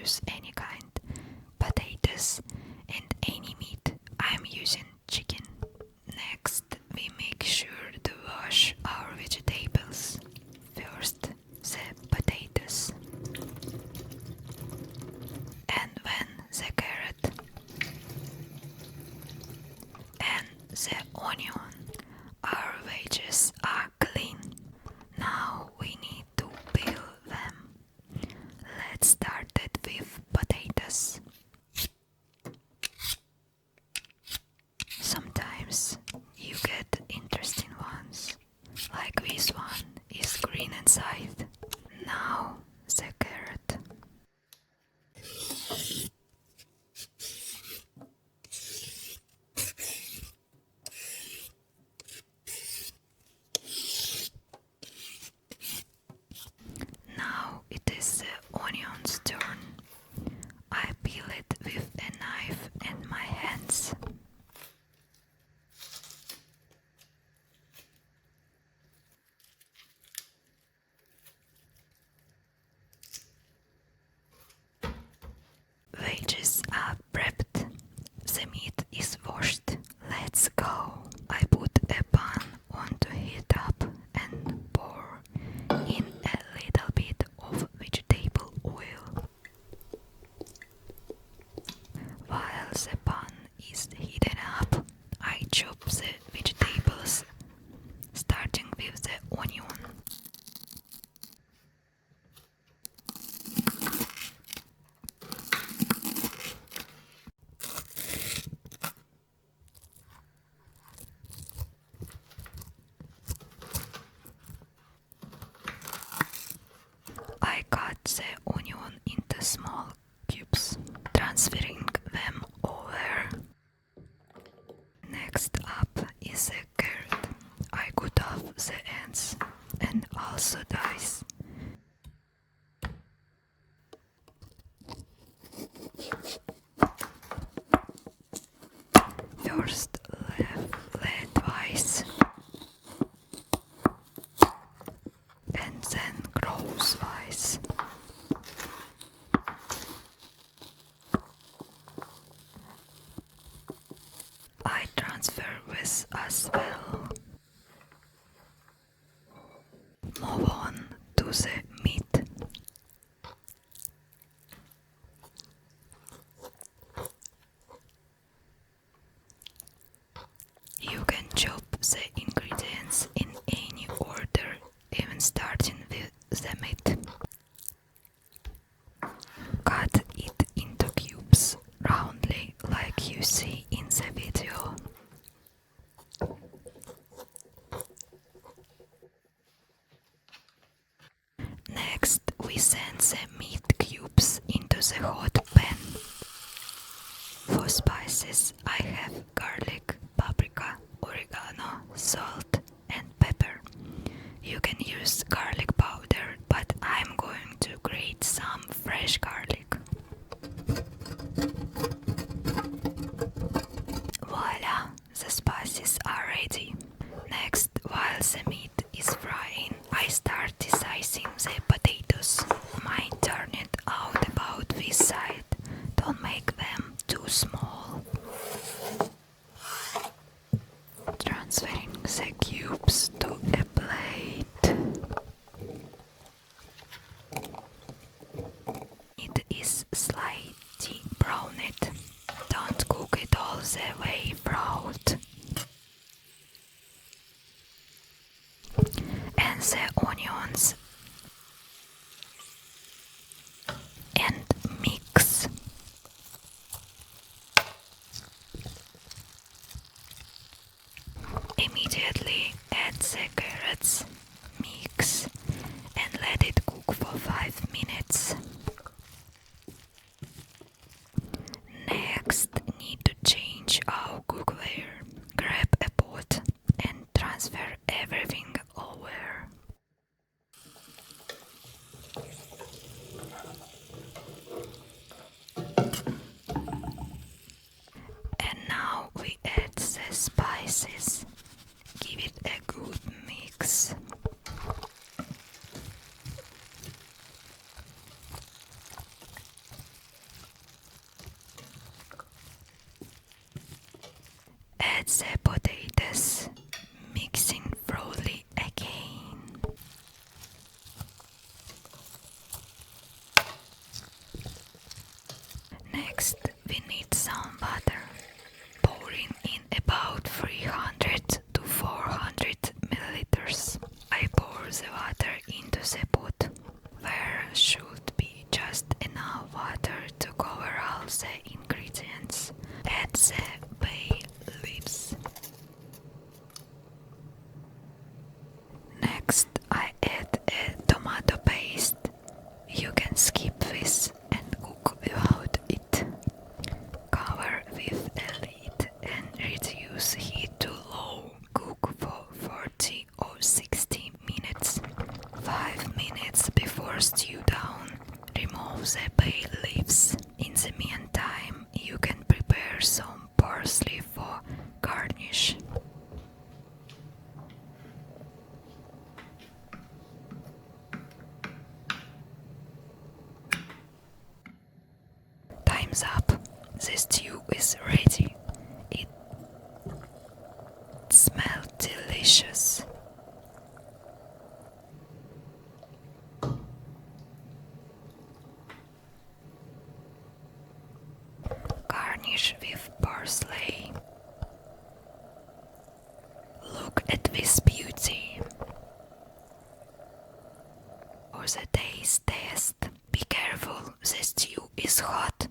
use any kind, potatoes and any meat. I'm using chicken. Next, we make sure to wash our vegetables. First, the potatoes, and then the carrot, and the onion. Our veggies are clean. Now we need to peel them. Let's start it with potatoes. Sometimes you get interesting ones, like this one is green inside. Now the carrot. Now it is the onion's turn. I peel it with a knife and my hands. Veggies are prepped. The meat is washed. Let's go. I put a pan on to heat up and pour in a little bit of vegetable oil. While the pan is heating up, I chop the vegetables, starting with the onion. I cut the onion into small cubes, transferring them over. Next up is a carrot. I cut off the ends and also dice. First lengthwise and then crosswise. I transfer this as well. Move on to the meat. You can chop the ingredients in any order, even starting with the meat. Cut it into cubes, roundly like you see in the video. Next, we send the meat cubes into the hot pan. For spices, I have garlic, paprika, oregano, salt, and pepper. You can use garlic powder, but I'm going to grate some fresh garlic. Voila, the spices are ready. Next, while the meat is frying, I start slicing the potatoes. Mine turn it out about this side. Don't make them too small. Transferring the cubes to a plate. It is slightly browned. Don't cook it all the way brown. And the onions. And mix. Immediately add the carrots, mix, and let it cook for 5 minutes. Next, need to change our cookware. Grab a pot and transfer everything over. And now we add the spices. Give it a good mix. add the potatoes, mixing thoroughly again. Next, we need some butter, pouring in about 300 to 400 milliliters. I pour the water into the pot. There should be just enough water to cover all the ingredients. Add the bay leaves. Next, I add a tomato paste. You can skip this and cook without it. Cover with a lid and reduce heat to low. Cook for 40 or 60 minutes. 5 minutes before stew down. Remove the bay leaves. In the meantime, you can prepare some parsley for garnish. Time's up. The stew is ready. It smells delicious. Garnish with parsley. Look at this beauty. For the taste test, be careful, the stew is hot.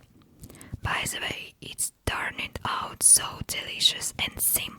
By the way, it's turned out so delicious and simmering.